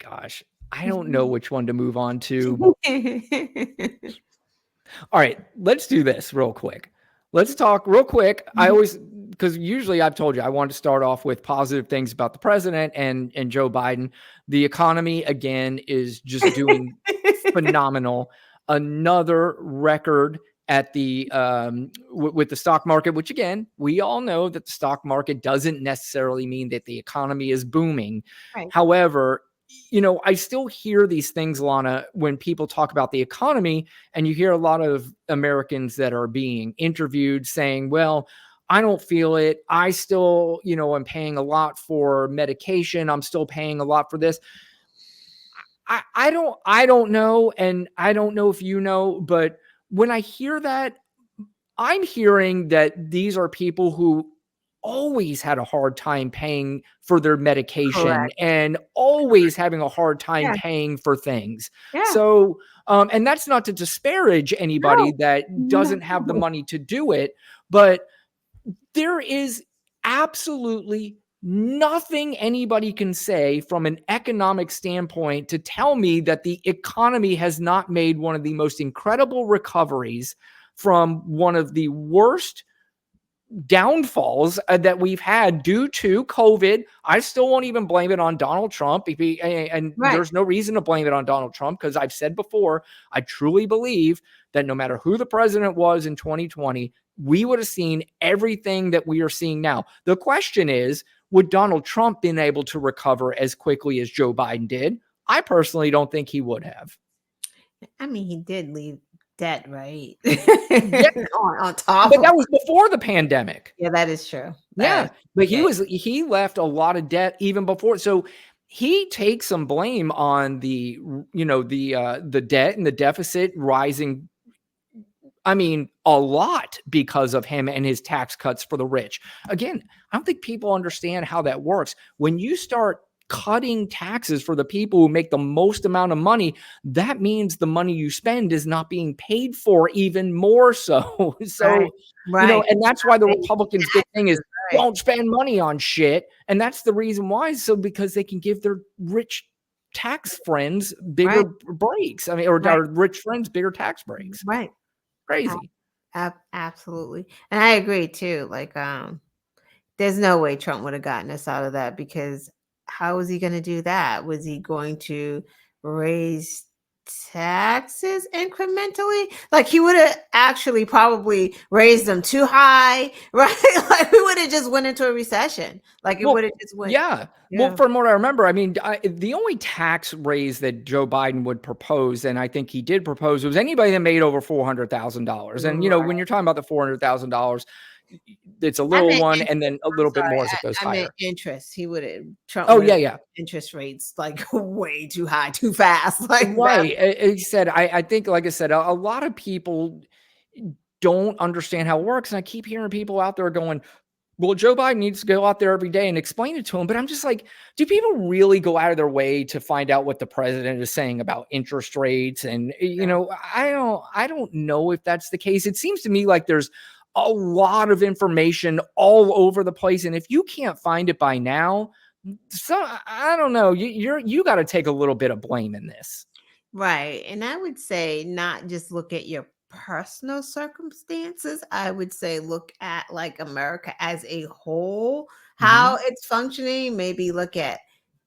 gosh, I don't know which one to move on to. All right, let's do this real quick. Let's talk real quick. Because usually I've told you I want to start off with positive things about the president and Joe Biden. The economy, again, is just doing phenomenal. Another record at the with the stock market, which again, we all know that the stock market doesn't necessarily mean that the economy is booming. Right. However, I still hear these things, Lana, when people talk about the economy, and you hear a lot of Americans that are being interviewed saying, well, I don't feel it. I still, I'm paying a lot for medication. I'm still paying a lot for this. I don't know. And I don't know if you know, but when I hear that, I'm hearing that these are people who always had a hard time paying for their medication Correct. and always having a hard time Yeah. paying for things. Yeah. So, and that's not to disparage anybody No. that doesn't have the money to do it, but there is absolutely nothing anybody can say from an economic standpoint to tell me that the economy has not made one of the most incredible recoveries from one of the worst downfalls that we've had due to COVID. I still won't even blame it on Donald Trump. And Right. There's no reason to blame it on Donald Trump, because I've said before, I truly believe that no matter who the president was in 2020, we would have seen everything that we are seeing now. The question is, would Donald Trump been able to recover as quickly as Joe Biden did? I personally don't think he would have. I mean, he did leave debt, right? Yeah. on top. But that was before the pandemic. Yeah, that is true. But he left a lot of debt even before. So he takes some blame on the debt and the deficit rising. I mean, a lot because of him and his tax cuts for the rich. Again, I don't think people understand how that works. When you start cutting taxes for the people who make the most amount of money, that means the money you spend is not being paid for even more so. Right. And that's why the Republicans' big thing is don't spend money on shit. And that's the reason why. So because they can give their rich tax friends bigger breaks. I mean, or rich friends bigger tax breaks. Right. Crazy. Absolutely. And I agree too. Like, there's no way Trump would have gotten us out of that, because how was he going to do that? Was he going to raise taxes incrementally? Like, he would have actually probably raised them too high, right? Like, we would have just went into a recession. Like, it would have just went. Yeah. Well, from what I remember, I mean, the only tax raise that Joe Biden would propose, and I think he did propose, was anybody that made over $400,000. And, when you're talking about the $400,000, it's a little one, and then a little bit more as it goes higher. I meant interest. He would have. Trump interest rates like way too high, too fast. Like, right. He said, I think, like I said, a lot of people don't understand how it works. And I keep hearing people out there going, well, Joe Biden needs to go out there every day and explain it to him. But I'm just like, do people really go out of their way to find out what the president is saying about interest rates? And, I don't know if that's the case. It seems to me like there's a lot of information all over the place. And if you can't find it by now, so I don't know, you got to take a little bit of blame in this. Right. And I would say not just look at your personal circumstances. I would say look at like America as a whole, how it's functioning. Maybe look at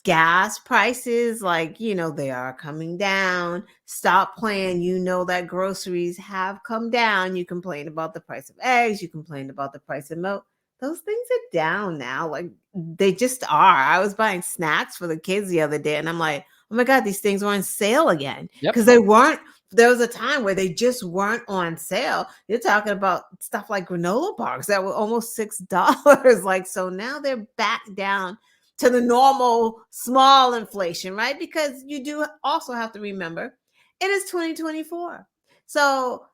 gas prices, like, they are coming down. Stop playing. That groceries have come down. You complain about the price of eggs. You complain about the price of milk. Those things are down now. Like, they just are. I was buying snacks for the kids the other day, and I'm like, oh my God, these things are on sale again. Because they weren't. There was a time where they just weren't on sale. You're talking about stuff like granola bars that were almost $6. Like, so now they're back down to the normal small inflation, right? Because you do also have to remember it is 2024. So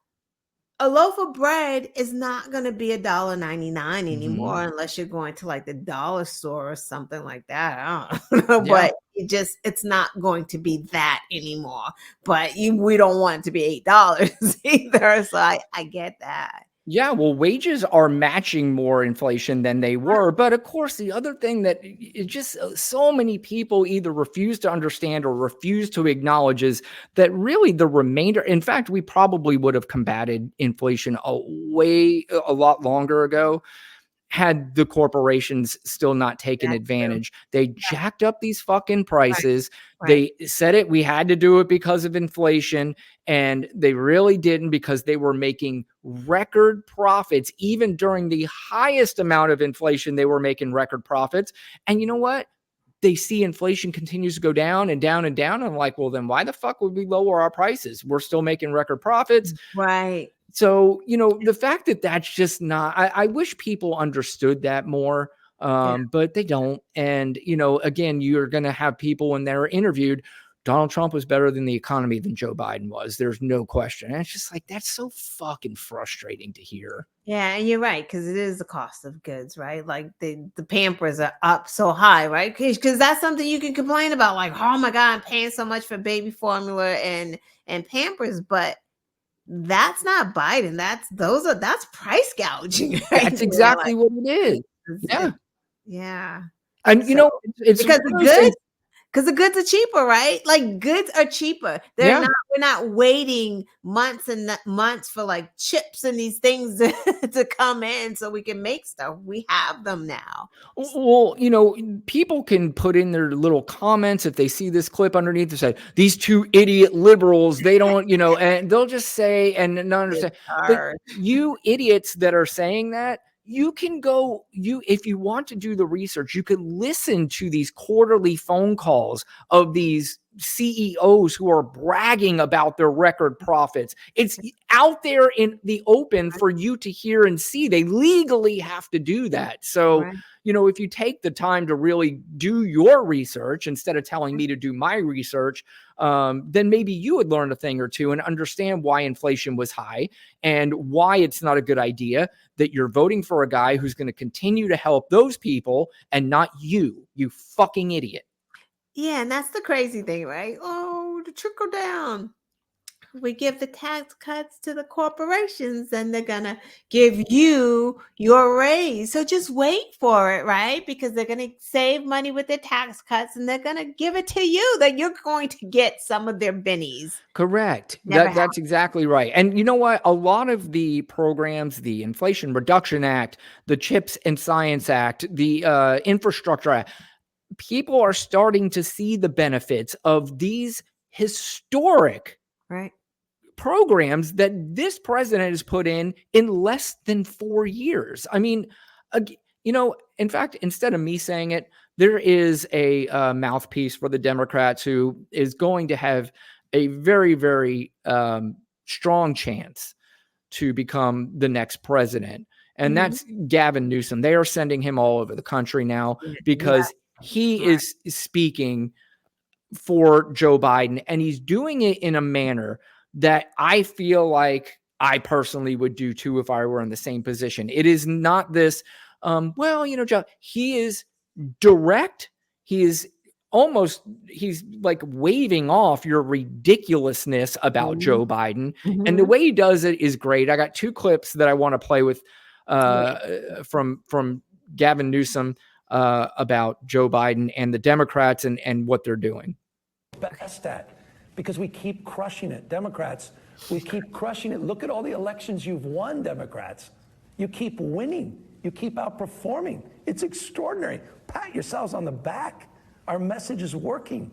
a loaf of bread is not going to be $1.99 anymore unless you're going to like the dollar store or something like that. I don't know, but it's not going to be that anymore. But we don't want it to be $8 either. So I get that. Yeah, well, wages are matching more inflation than they were. But of course, the other thing that it just so many people either refuse to understand or refuse to acknowledge is that really the remainder, in fact, we probably would have combated inflation a lot longer ago had the corporations still not taken That's true. advantage. They Right, jacked up these fucking right, prices. right. They said it, we had to do it because of inflation, and they really didn't because they were making record profits. Even during the highest amount of inflation, they were making record profits. And you know what? They see inflation continues to go down and down and down. I'm like, well, then why the fuck would we lower our prices? We're still making record profits. Right. So, the fact that that's just not, I wish people understood that more, Yeah. but they don't. And, again, you're going to have people when they're interviewed, Donald Trump was better than the economy than Joe Biden was. There's no question. And it's just like, that's so fucking frustrating to hear. Yeah, and you're right, because it is the cost of goods, right? Like the Pampers are up so high, right? Because that's something you can complain about, like, oh my God, I'm paying so much for baby formula and Pampers, but that's not Biden. That's price gouging right That's there. Like exactly what it is. it's Yeah. yeah. And, So it's one because of the those things. goods because the goods are cheaper, right? Like goods are cheaper. Yeah. We're not waiting months and months for like chips and these things to come in so we can make stuff. We have them now. Well, people can put in their little comments if they see this clip underneath and say, these two idiot liberals, they don't, and they'll just say and not It's understand. But hard. you idiots that are saying that, you can go, if you want to do the research, you could listen to these quarterly phone calls of these CEOs who are bragging about their record profits. It's out there in the open for you to hear and see. They legally have to do that. So, Right. if you take the time to really do your research instead of telling me to do my research, then maybe you would learn a thing or two and understand why inflation was high and why it's not a good idea that you're voting for a guy who's going to continue to help those people and not you, you fucking idiot. Yeah, and that's the crazy thing, right? Oh, the trickle down. We give the tax cuts to the corporations and they're gonna give you your raise. So just wait for it, right? Because they're gonna save money with their tax cuts and they're gonna give it to you that you're going to get some of their bennies. Correct. Never That's exactly right. And you know what? A lot of the programs, the Inflation Reduction Act, the CHIPS and Science Act, the Infrastructure Act, people are starting to see the benefits of these historic right. programs that this president has put in less than 4 years. I mean, in fact, instead of me saying it, there is a mouthpiece for the Democrats who is going to have a very, very strong chance to become the next president. And Mhm. that's Gavin Newsom. They are sending him all over the country now Yeah, because he right. is speaking for Joe Biden, and he's doing it in a manner that I feel like I personally would do too if I were in the same position. It is not this, Joe, he is direct. He is he's like waving off your ridiculousness about Mhm. Joe Biden. And the Mhm. way he does it is great. I got two clips that I want to play with Yeah. from Gavin Newsom about Joe Biden and the Democrats and what they're doing. Best at because we keep crushing it. Democrats, we keep crushing it. Look at all the elections you've won, Democrats. You keep winning. You keep outperforming. It's extraordinary. Pat yourselves on the back. Our message is working.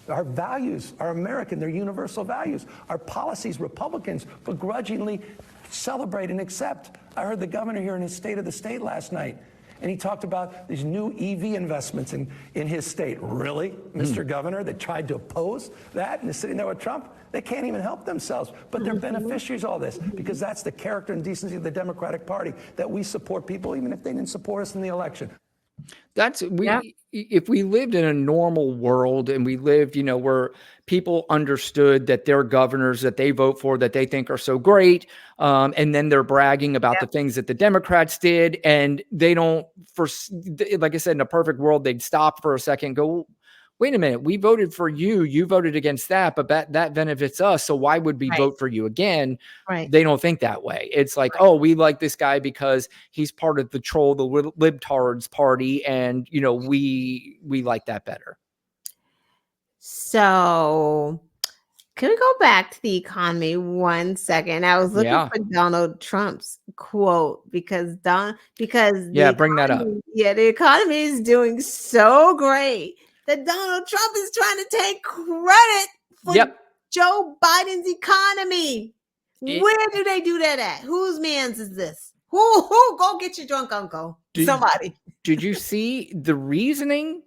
Our values are American. They're universal values. Our policies, Republicans begrudgingly celebrate and accept. I heard the governor here in his State of the State last night. And he talked about these new EV investments in his state. Really, Mr. Governor, that tried to oppose that and is sitting there with Trump? They can't even help themselves, but they're beneficiaries of all this because that's the character and decency of the Democratic Party, that we support people even if they didn't support us in the election. Yeah. If we lived in a normal world and we lived, where people understood that their governors that they vote for, that they think are so great, and then they're bragging about the things that the Democrats did, and they don't, like I said, in a perfect world, they'd stop for a second and go, wait a minute, we voted for you. You voted against that, but that benefits us. So why would we Right. vote for you again? Right. They don't think that way. It's like, Right. oh, we like this guy because he's part of the libtards party, and we like that better. So, can we go back to the economy 1 second? I was looking Yeah. for Donald Trump's quote because Yeah, bring that up. the economy is doing so great that Donald Trump is trying to take credit for Yep. Joe Biden's economy. It- Where do they do that at? Whose man's is this? Who go get your drunk uncle? Did- Somebody. Did you see the reasoning?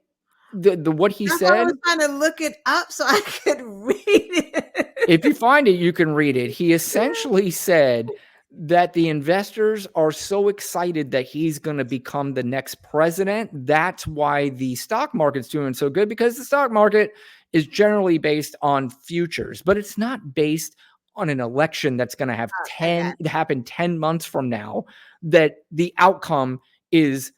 The what he That's why I said? was trying to look it up so I could read it. If you find it, you can read it. He essentially said that the investors are so excited that he's going to become the next president. That's why the stock market's doing so good, because the stock market is generally based on futures, but it's not based on an election that's going to have happen 10 months from now, that the outcome is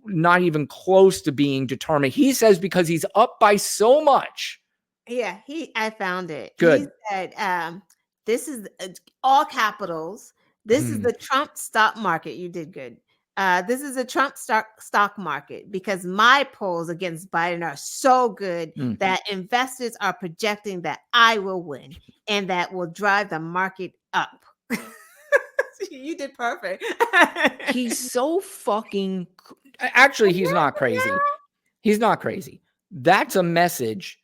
not even close to being determined. He says because he's up by so much. Yeah, I found it. Good. He said, this is all capitals. This is the Trump stock market. You did good. This is a Trump stock market because my polls against Biden are so good that investors are projecting that I will win, and that will drive the market up. You did perfect. He's so fucking. Actually, he's not crazy. He's not crazy. That's a message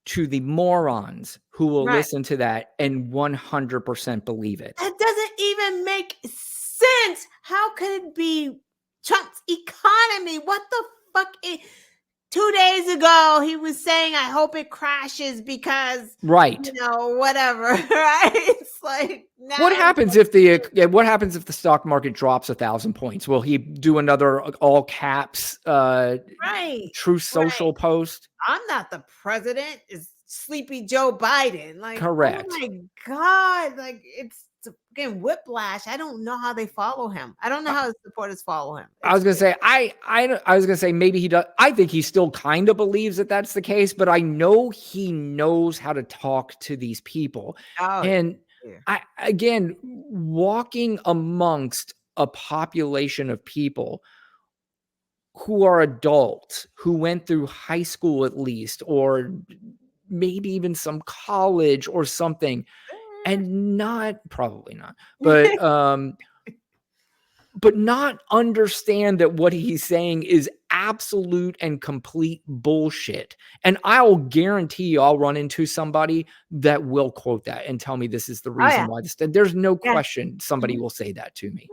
to the morons who will listen to that and 100% believe it. That doesn't even make sense. How could it be Trump's economy? What the fuck? 2 days ago, he was saying, I hope it crashes because, right, whatever, right? It's like, what happens if the stock market drops 1,000 points? Will he do another all caps Truth Social post? I'm not the president. Is sleepy Joe Biden. Like, correct. Oh my God. Like, it's again whiplash. I don't know how they follow him. I don't know how his supporters follow him. I was gonna say I was gonna say maybe he does. I think he still kind of believes that that's the case, but I know he knows how to talk to these people. And again, walking amongst a population of people who are adults, who went through high school at least, or maybe even some college or something, and probably not, but not understand that what he's saying is absolute and complete bullshit. And I'll guarantee you I'll run into somebody that will quote that and tell me this is the reason why this. There's no question somebody will say that to me.